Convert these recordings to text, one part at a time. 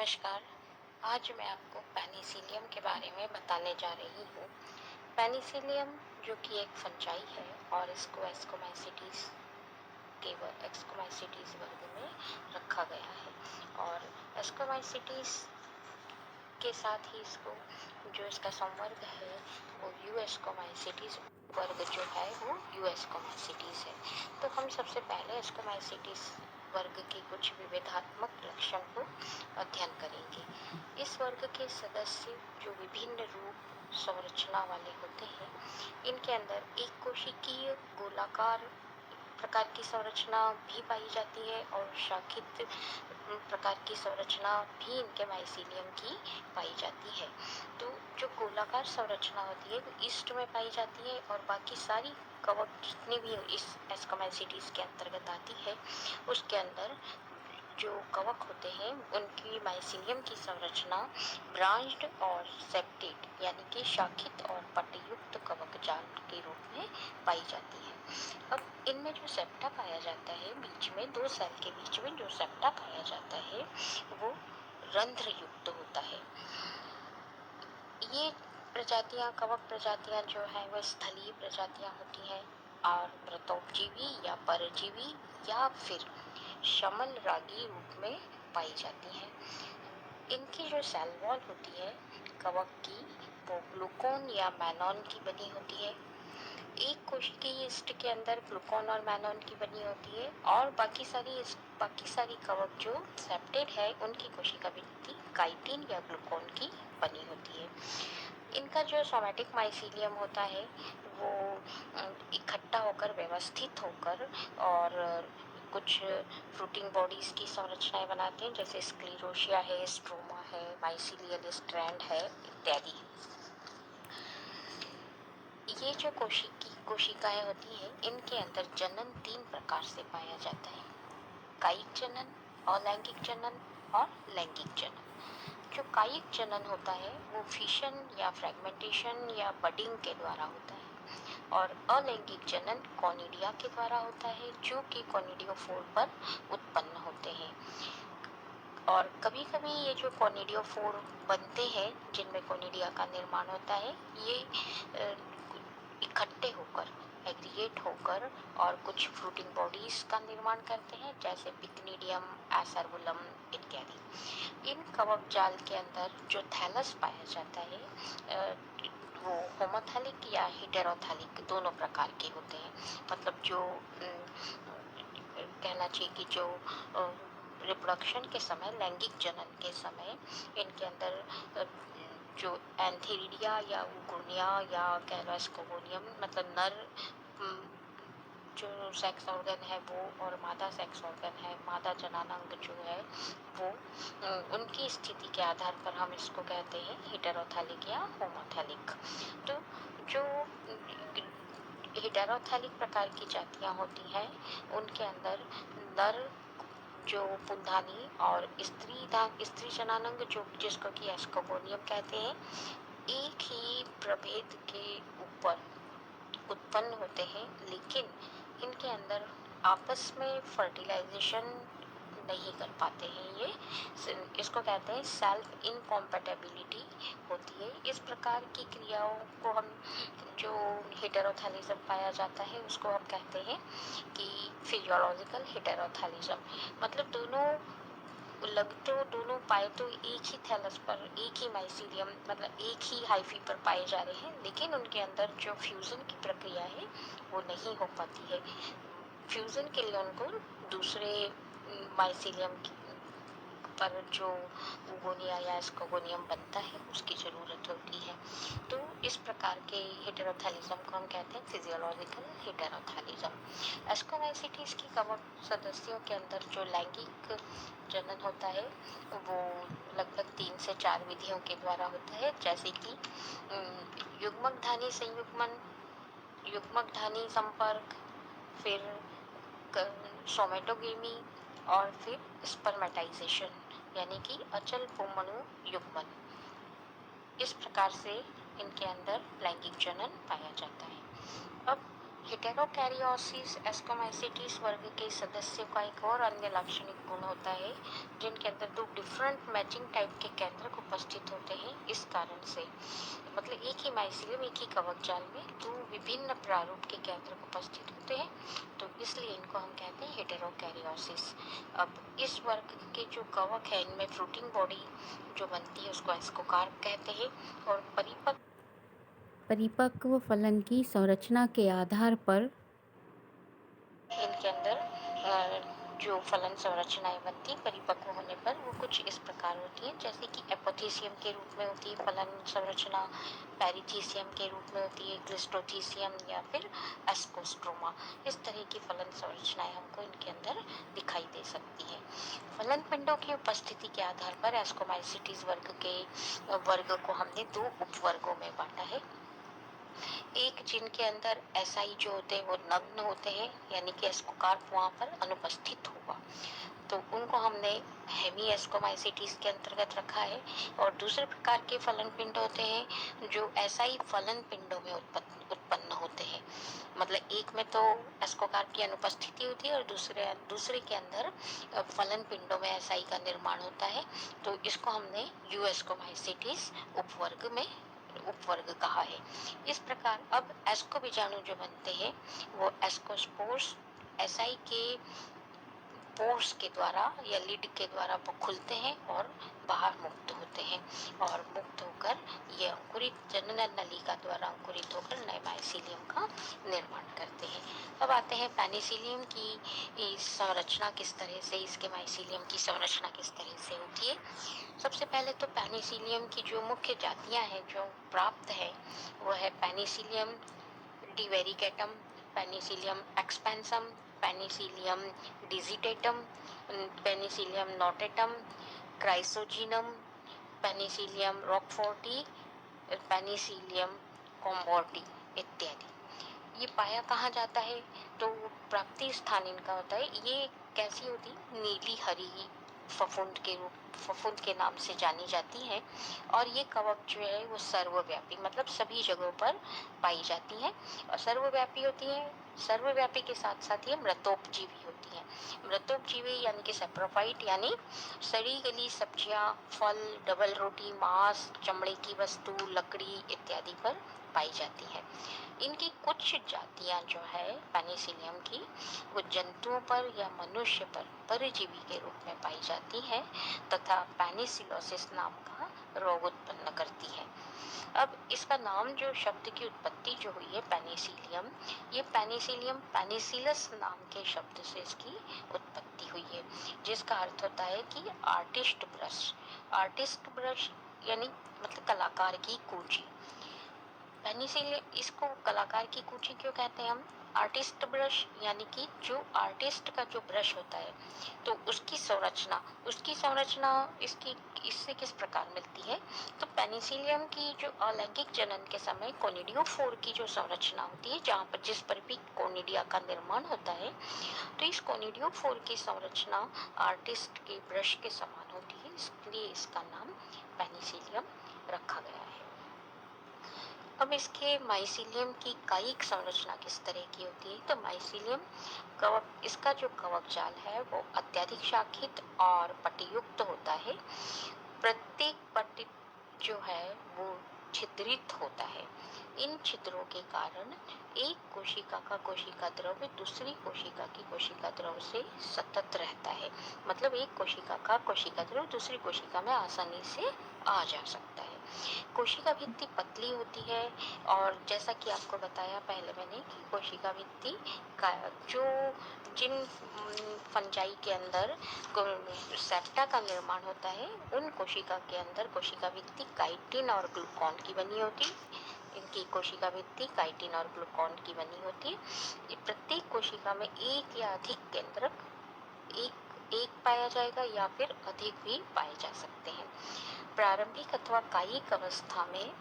नमस्कार। आज मैं आपको पेनिसिलियम के बारे में बताने जा रही हूँ। पेनिसिलियम जो कि एक फंजाई है और इसको एस्कोमाइसीटीज वर्ग में रखा गया है और एस्कोमाइसीटीज के साथ ही इसको जो इसका संवर्ग है वो यूएस्कोमाइसीटीज वर्ग जो है वो यूएस्कोमाइसीटीज है। तो हम सबसे पहले एस्कोमाइसीटीज वर्ग के कुछ विभेदात्मक लक्षण को अध्ययन करेंगे। इस वर्ग के सदस्य जो विभिन्न रूप संरचना वाले होते हैं, इनके अंदर एक कोशिकीय गोलाकार प्रकार की संरचना भी पाई जाती है और शाखित प्रकार की संरचना भी इनके माइसीलियम की पाई जाती है। तो जो गोलाकार संरचना होती है वो ईस्ट में पाई जाती है और बाकी सारी कवक जितनी भी इस एस्कोमाइसीटीज के अंतर्गत आती है उसके अंदर जो कवक होते हैं उनकी माइसीलियम की संरचना ब्रांच्ड और सेप्टेड यानी कि शाखित और पट्टीयुक्त कवक जाल के रूप में पाई जाती है। अब इनमें जो सेप्टा पाया जाता है, बीच में दो सेल के बीच में जो सेप्टा पाया जाता है वो रंध्र युक्त होता है। ये प्रजातियां, कवक प्रजातियां जो है वह स्थलीय प्रजातियां होती हैं और मृतोपजीवी या परजीवी या फिर शमल रागी रूप में पाई जाती हैं। इनकी जो सेल वॉल होती है कवक की वो ग्लूकोन या मैनॉन की बनी होती है। एक कोशिकीय ईस्ट के अंदर ग्लूकोन और मैनॉन की बनी होती है और बाकी सारी कवक जो सेप्टेड है उनकी कोशिका भित्ति काइटिन या ग्लूकोन की बनी होती है। इनका जो सोमैटिक माइसीलियम होता है वो इकट्ठा होकर, व्यवस्थित होकर और कुछ फ्रूटिंग बॉडीज की संरचनाएं बनाते हैं, जैसे स्क्लेरोशिया है, स्ट्रोमा है, माइसीलियल स्ट्रैंड है इत्यादि। ये जो कोशिकाएं होती हैं इनके अंदर जनन 3 प्रकार से पाया जाता है: कायिक जनन, अलैंगिक जनन और लैंगिक जनन। जो कायिक जनन होता है वो फिशन या फ्रेगमेंटेशन या बडिंग के द्वारा होता है और अलैंगिक जनन कॉनिडिया के द्वारा होता है जो कि कॉनिडियोफोर पर उत्पन्न होते हैं। और कभी कभी ये जो कॉनिडियोफोर बनते हैं जिनमें कॉनिडिया का निर्माण होता है, ये इकट्ठे होकर, एग्रीगेट होकर और कुछ फ्रूटिंग बॉडीज का निर्माण करते हैं, जैसे पिक्निडियम, एसरबुलम इत्यादि। इन कवक जाल के अंदर जो थैलस पाया जाता है वो होमोथैलिक या हेटेरोथैलिक दोनों प्रकार के होते हैं। मतलब जो कहना चाहिए कि जो रिप्रोडक्शन के समय, लैंगिक जनन के समय इनके अंदर जो एंथेरिडिया या उगुनिया या कैरोस्कोगोनियम, मतलब नर जो सेक्स ऑर्गन है वो और मादा सेक्स ऑर्गन है, मादा जनानांग जो है वो, उनकी स्थिति के आधार पर हम इसको कहते हैं हेटेरोथैलिक या होमोथैलिक। तो जो हेटेरोथैलिक प्रकार की जातियां होती हैं उनके अंदर नर जो पुंधानी और स्त्री जनानंग जो जिसको कि एस्कोगोनियम कहते हैं, एक ही प्रभेद के ऊपर उत्पन्न होते हैं, लेकिन इनके अंदर आपस में फर्टिलाइजेशन नहीं कर पाते हैं। ये इसको कहते हैं सेल्फ इनकॉम्पेटेबिलिटी होती है। इस प्रकार की क्रियाओं को हम, जो हेटेरोथैलिज्म पाया जाता है उसको हम कहते हैं कि फिजियोलॉजिकल हेटेरोथैलिज्म। मतलब दोनों पाए तो एक ही थैलस पर, एक ही माइसीलियम, मतलब एक ही हाइफी पर पाए जा रहे हैं, लेकिन उनके अंदर जो फ्यूजन की प्रक्रिया है वो नहीं हो पाती है। फ्यूजन के लिए उनको दूसरे माइसीलियम पर जो उगोनिया या एस्कोगोनियम बनता है उसकी ज़रूरत होती है। तो इस प्रकार के हेटेरोथैलिज्म को हम कहते हैं फिजियोलॉजिकल हेटेरोथैलिज्म। एस्कोमाइसीटीज की कवक सदस्यों के अंदर जो लैंगिक जनन होता है वो लगभग 3 से 4 विधियों के द्वारा होता है, जैसे कि युग्मकधानी संयुग्मन, युग्मकधानी संपर्क, फिर सोमेटोगेमी और फिर स्पर्मेटाइजेशन यानी कि अचल पुंमणु युग्मन। इस प्रकार से इनके अंदर लैंगिक जनन पाया जाता है। अब हेटेरोकैरियोसिस एस्कोमाइसीटीज वर्ग के सदस्यों का एक और अन्य लाक्षणिक गुण होता है जिनके अंदर दो डिफरेंट मैचिंग टाइप के केंद्रक उपस्थित होते हैं। इस कारण से मतलब एक ही माइसीलियम, एक ही कवक जाल में दो विभिन्न प्रारूप के केंद्रक उपस्थित होते हैं, तो इसलिए इनको हम कहते हैं हेटेरोकैरियोसिस। अब इस वर्ग के जो कवक है इनमें फ्रूटिंग बॉडी जो बनती है उसको एस्कोकार्प कहते हैं, और परिपक्व फलन की संरचना के आधार पर इनके अंदर जो फलन संरचनाएं बनती परिपक्व होने पर वो कुछ इस प्रकार होती हैं, जैसे कि एपोथीसियम के रूप में होती है फलन संरचना, पेरिथीसियम के रूप में होती है क्लिस्टोथीसियम, या फिर एस्कोस्ट्रोमा। इस तरह की फलन संरचनाएं हमको इनके अंदर दिखाई दे सकती है। फलन पिंडों की उपस्थिति के आधार पर एस्कोमाइसीटीज वर्ग को हमने दो उपवर्गों में बांटा है। एक जिनके अंदर एसआई जो होते हैं वो नग्न होते हैं, यानी कि एस्कोकार्प वहाँ पर अनुपस्थित होगा, तो उनको हमने हेमी एस्कोमाइसीटीज के अंतर्गत रखा है। और दूसरे प्रकार के फलन पिंड होते हैं जो एसआई फलन पिंडों में उत्पन्न होते हैं। मतलब एक में तो एस्कोकार्प की अनुपस्थिति होती है और दूसरे के अंदर फलन पिंडों में एसआई का निर्माण होता है, तो इसको हमने यूएस्कोमाइसीटीज उपवर्ग कहा है। इस प्रकार अब एस्को बीजाणु जो बनते हैं वो एस्कोस्पोर्स एसआई के पोर्स के द्वारा या लिड के द्वारा वो खुलते हैं और बाहर मुक्त होते हैं, और मुक्त होकर ये अंकुरित जनन नलिका द्वारा अंकुरित होकर नए माइसीलियम का निर्माण करते हैं। अब आते हैं पेनिसिलियम की संरचना किस तरह से, इसके माइसीलियम की संरचना किस तरह से होती है। सबसे पहले तो पेनिसिलियम की जो मुख्य जातियां हैं जो प्राप्त है वो है Penicillium divaricatum, Penicillium expansum, Penicillium digitatum, Penicillium notatum, chrysogenum, Penicillium roqueforti, Penicillium camemberti इत्यादि। ये पाया कहाँ जाता है, तो प्राप्ति स्थान इनका होता है। ये कैसी होती, नीली हरी फफूंद के नाम से जानी जाती है, और ये कवक जो है वो सर्वव्यापी मतलब सभी जगहों पर पाई जाती हैं और सर्वव्यापी होती हैं। सर्वव्यापी के साथ साथ ये मृतोपजीवी होती हैं। मृतोपजीवी यानी कि सेप्रोफाइट, यानी सड़ी गली सब्जियां, फल, डबल रोटी, मांस, चमड़े की वस्तु, लकड़ी इत्यादि पर पाई जाती है। इनकी कुछ जातियां जो है पेनिसिलियम की वो जंतुओं पर या मनुष्य पर परजीवी के रूप में पाई जाती है तथा पेनिसिलोसिस नाम का रोग उत्पन्न करती है। अब इसका नाम जो शब्द की उत्पत्ति जो हुई है पेनिसिलियम, ये पेनिसिलियम पेनिसिलस नाम के शब्द से इसकी उत्पत्ति हुई है, जिसका अर्थ होता है कि आर्टिस्ट ब्रश। आर्टिस्ट ब्रश यानी मतलब कलाकार की कूंची। पेनिसिलियम इसको कलाकार की कूंची क्यों कहते हैं हम, आर्टिस्ट ब्रश यानी कि जो आर्टिस्ट का जो ब्रश होता है तो उसकी संरचना इससे किस प्रकार मिलती है। तो पेनिसिलियम की जो अलैंगिक जनन के समय कोनिडियोफोर की जो संरचना होती है, जहाँ पर जिस पर भी कोनिडिया का निर्माण होता है, तो इस कोनिडियोफोर की संरचना आर्टिस्ट के ब्रश के समान होती है, इसलिए इसका नाम पेनिसिलियम रखा गया है। अब इसके माइसीलियम की कायिक संरचना किस तरह की होती है, तो माइसीलियम कवक, इसका जो कवक जाल है वो अत्यधिक शाखित और पट्टीयुक्त होता है। प्रत्येक पट्टी जो है वो छिद्रित होता है। इन छिद्रों के कारण एक कोशिका का कोशिका द्रव दूसरी कोशिका की कोशिका द्रव से सतत रहता है, मतलब एक कोशिका का कोशिका द्रव दूसरी कोशिका में आसानी से आ जा सकता है। कोशिका भित्ति पतली होती है, और जैसा कि आपको बताया पहले मैंने कि कोशिका भित्ति का जो जिन फंजाई के अंदर सेप्टा का निर्माण होता है, उन कोशिका के अंदर कोशिका भित्ति काइटिन और ग्लूकॉन की बनी होती है। इनकी कोशिका भित्ति काइटिन और ग्लूकॉन की बनी होती है। प्रत्येक कोशिका में एक या अधिक केंद्रक एक पाया जाएगा या फिर अधिक भी पाए जा सकते हैं। प्रारंभिक अथवा कायिक अवस्था में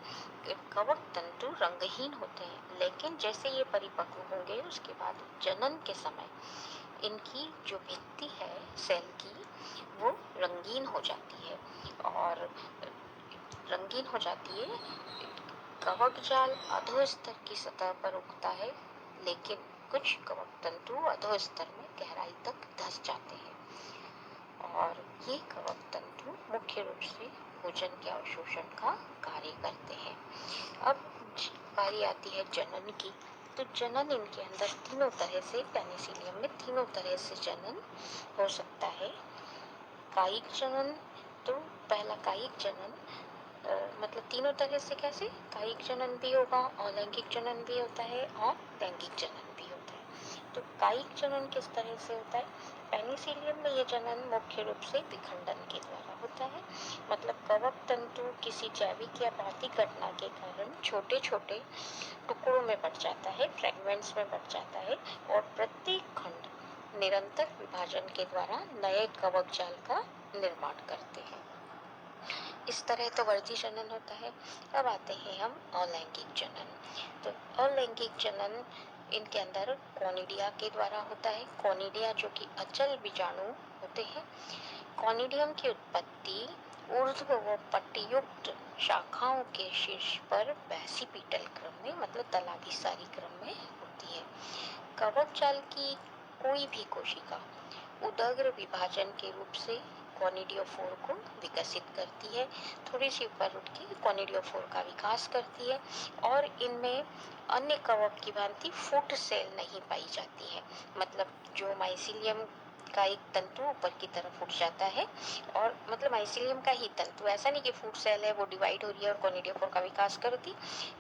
कवक तंतु रंगहीन होते हैं, लेकिन जैसे ये परिपक्व होंगे उसके बाद जनन के समय इनकी जो भित्ति है सेल की वो रंगीन हो जाती है, और कवक जाल अधोस्तर की सतह पर उगता है, लेकिन कुछ कवक तंतु अधोस्तर में गहराई तक धंस जाते हैं और ये कवक तंतु मुख्य रूप से भोजन के अवशोषण का कार्य करते हैं। अब बारी आती है जनन की। तो जनन इनके अंदर तीनों तरह से, पेनिसिलियम में तीनों तरह से जनन हो सकता है। कायिक जनन, तो पहला कायिक जनन मतलब तीनों तरह से कैसे, कायिक जनन भी होगा, अलैंगिक जनन भी होता है और लैंगिक जनन भी होता है। तो कायिक जनन किस तरह से होता है? पेनिसिलियम में ये जनन मुख्य रूप से विखंडन के द्वारा होता है। मतलब कवक तंतु किसी जैविक या भौतिक घटना के कारण छोटे छोटे टुकड़ों में बढ़ जाता है, फ्रेगमेंट्स में बढ़ जाता है और प्रत्येक खंड निरंतर विभाजन के द्वारा नए कवक जाल का निर्माण करते हैं। इस तरह तो वर्धी जनन होता है। अब आते हैं हम अलैंगिक जनन। तो अलैंगिक जनन इनके अंदर कॉनिडिया के द्वारा होता है। कॉनिडिया जो कि अचल बीजाणु होते हैं। कॉनिडियम की उत्पत्ति ऊर्ध्व व पट्टीयुक्त शाखाओं के शीर्ष पर बेसिपिटल क्रम में, मतलब तलाभिसारी क्रम में होती है। कवक जाल की कोई भी कोशिका उदग्र विभाजन के रूप से कॉनिडियोफोर को विकसित करती है। थोड़ी सी ऊपर उठ के कॉनिडियोफोर का विकास करती है और इनमें अन्य कवक की भांति फुट सेल नहीं पाई जाती है। मतलब जो माइसिलियम का एक तंतु ऊपर की तरफ उठ जाता है और मतलब माइसिलियम का ही तंतु, ऐसा नहीं कि फुट सेल है वो डिवाइड हो रही है और कॉनिडियोफोर का विकास करती।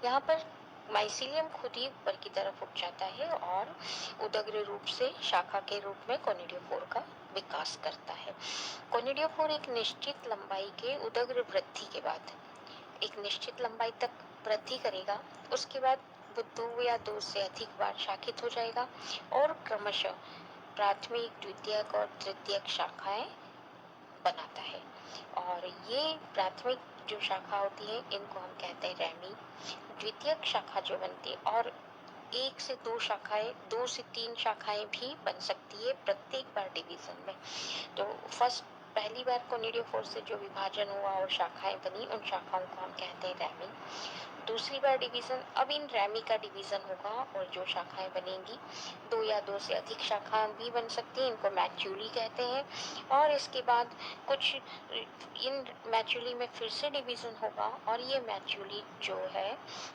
यहाँ पर माइसिलियम खुद ही ऊपर की तरफ उठ जाता है और उदग्र रूप से शाखा के रूप में कॉनिडियोफोर का विकास करता है। कॉनिडियोफोर एक निश्चित लंबाई के उदग्र वृद्धि के बाद एक निश्चित लंबाई तक वृद्धि करेगा। उसके बाद वो 2 या 2 से अधिक बार शाखित हो जाएगा और क्रमशः प्राथमिक, द्वितीयक और तृतीयक शाखाएं बनाता है। और ये प्राथमिक जो शाखा होती है इनको हम कहते हैं रैमी। द्वितीयक शाखा जो बनती है और 1 से 2 शाखाएं, 2 से 3 शाखाएं भी बन सकती है प्रत्येक बार डिवीजन में। तो पहली बार कॉनिडियोफोर से जो विभाजन हुआ और शाखाएं बनी, उन शाखाओं को हम कहते हैं रैमी। दूसरी बार डिवीजन, अब इन रैमी का डिवीजन होगा और जो शाखाएं बनेंगी 2 या 2 से अधिक शाखाएं भी बन सकती हैं, इनको मैच्यूली कहते हैं। और इसके बाद कुछ इन मैच्यूली में फिर से डिवीजन होगा और ये मैच्यूली जो है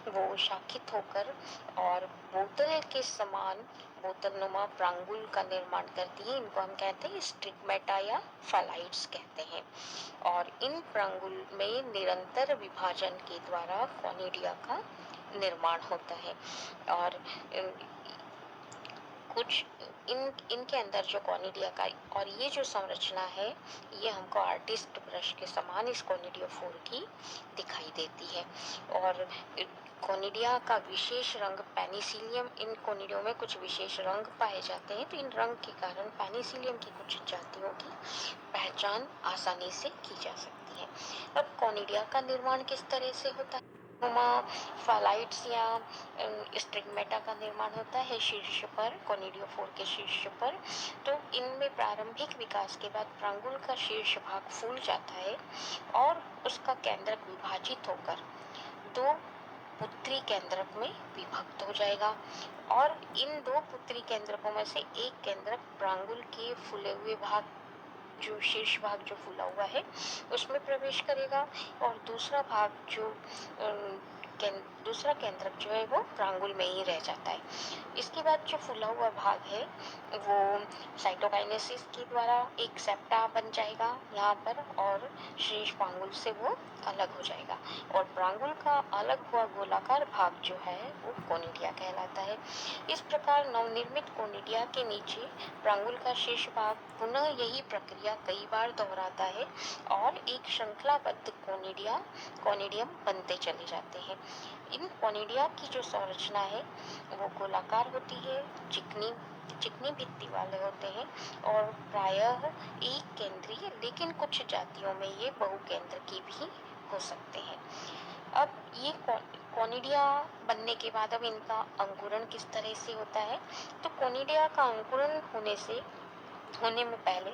वो शाखित होकर और बोतल के समान बोतलनुमा प्रांगुल का निर्माण करती है। इनको हम कहते हैं स्टिग्मेटा या फैलाइट्स कहते हैं। और इन प्रांगुल में निरंतर विभाजन के द्वारा कॉनिडिया का निर्माण होता है। और कुछ इनके अंदर जो कॉनिडिया का, और ये जो संरचना है ये हमको आर्टिस्ट ब्रश के समान इस कॉनिडियोफोर की दिखाई देती है। और कॉनिडिया का विशेष रंग पेनिसिलियम, इन कॉनिडियो में कुछ विशेष रंग पाए जाते हैं, तो इन रंग के कारण पेनिसिलियम की कुछ जातियों की पहचान आसानी से की जा सकती है। अब कॉनिडिया का निर्माण किस तरह से होता है? फैलाइट्स या स्टिग्मेटा का निर्माण होता है शीर्ष पर, कॉनिडियोफोर के शीर्ष पर। तो इनमें प्रारंभिक विकास के बाद प्रांगुल का शीर्ष भाग फूल जाता है और उसका केंद्रक विभाजित होकर 2 पुत्री केंद्रक में विभक्त हो जाएगा। और इन 2 पुत्री केंद्रकों में से एक केंद्रक प्रांगुल के फूले हुए भाग, जो शीर्ष भाग जो फूला हुआ है उसमें प्रवेश करेगा और दूसरा भाग जो दूसरा केंद्रक जो है वो प्रांगुल में ही रह जाता है। इसके बाद जो फूला हुआ भाग है वो साइटोकाइनेसिस के द्वारा एक सेप्टा बन जाएगा यहाँ पर और शीर्ष प्रांगुल से वो अलग हो जाएगा और प्रांगुल का अलग हुआ गोलाकार भाग जो है वो कोनिडिया कहलाता है। इस प्रकार नवनिर्मित कोनिडिया के नीचे प्रांगुल का शीर्ष भाग पुनः यही प्रक्रिया कई बार दोहराता है और एक श्रृंखलाबद्ध कोनिडियम बनते चले जाते हैं। इन कोनिडिया की जो संरचना है वो गोलाकार होती है, चिकनी भित्ति वाले होते हैं और प्रायः एक केंद्रीय, लेकिन कुछ जातियों में ये बहुकेंद्र की भी हो सकते हैं। अब ये कोनिडिया बनने के बाद अब इनका अंकुरण किस तरह से होता है? तो कोनिडिया का अंकुरण होने से होने में पहले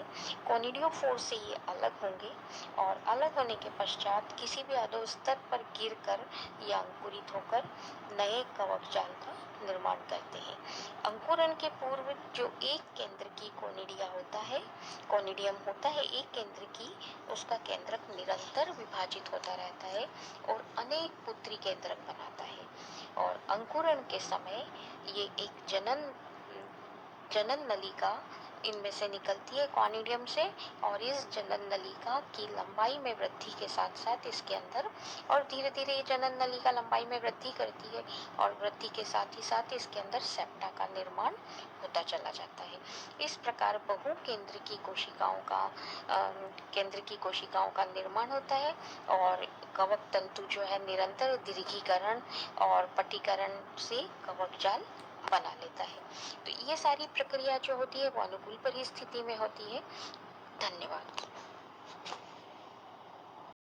कोनिडियोफोर से ये अलग होंगे और अलग होने के पश्चात किसी भी अधोस्तर पर गिरकर या अंकुरित होकर नए कवक जाल का निर्माण करते हैं। अंकुरण के पूर्व जो एक केंद्र की कोनिडिया होता है, कोनिडियम होता है एक केंद्र की, उसका केंद्रक निरंतर विभाजित होता रहता है और अनेक पुत्री केंद्रक बनाता है। और अंकुरण के समय ये एक जनन नलिका इनमें से निकलती है कॉनिडियम से, और इस जनन नलिका की लंबाई में वृद्धि के साथ साथ इसके अंदर, और धीरे धीरे ये जनन नलिका लंबाई में वृद्धि करती है और वृद्धि के साथ ही साथ इसके अंदर सेप्टा का निर्माण होता चला जाता है। इस प्रकार बहु केंद्र की कोशिकाओं का निर्माण होता है और कवक तंतु जो है निरंतर दीर्घीकरण और पटीकरण से कवक जाल बना लेता है। तो ये सारी प्रक्रिया जो होती है वो अनुकूल परिस्थिति में होती है। धन्यवाद।